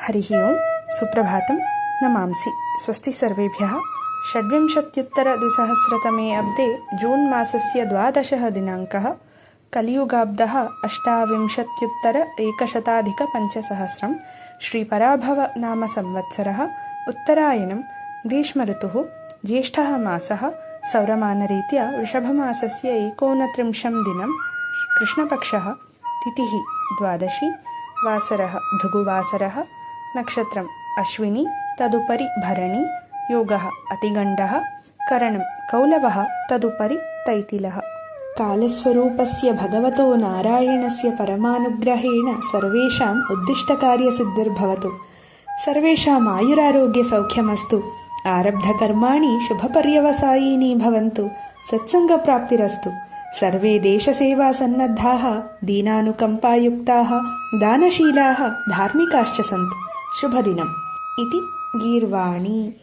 हरिः ओं सुप्रभातं नमांसि। स्वस्ति सर्वेभ्यः। 26-द्विसहस्रतमे अब्दे जून् मासस्य 12 दिनाङ्कः। कलियुगाब्दः 28-100 श्रीपराभवनाम संवत्सरः। उत्तरायणं ग्रीष्मऋतुः। ज्येष्ठः मासः। सौरमानरीत्या वृषभमासस्य 29 दिनं। कृष्णपक्षः। तिथिः द्वादशी। वासरः भृगुवासरः। नक्षत्रम् अश्विनी, तदुपरि भरणी। योगः अतिगण्डः। करणं कौलवः, तदुपरि तैतिलः। कालस्वरूपस्य भगवतो नारायणस्य परमानुग्रहेण सर्वेषाम् उद्दिष्टकार्यसिद्धिर्भवतु। सर्वेषाम् आयुरारोग्यसौख्यमस्तु। आरब्धकर्माणि शुभपर्यवसायिनी भवन्तु। सत्सङ्गप्राप्तिरस्तु। सर्वे देशसेवासन्नद्धाः, दीनानुकम्पायुक्ताः, दानशीलाः, धार्मिकाश्च सन्तु। शुभदिनम् इति गीर्वाणी।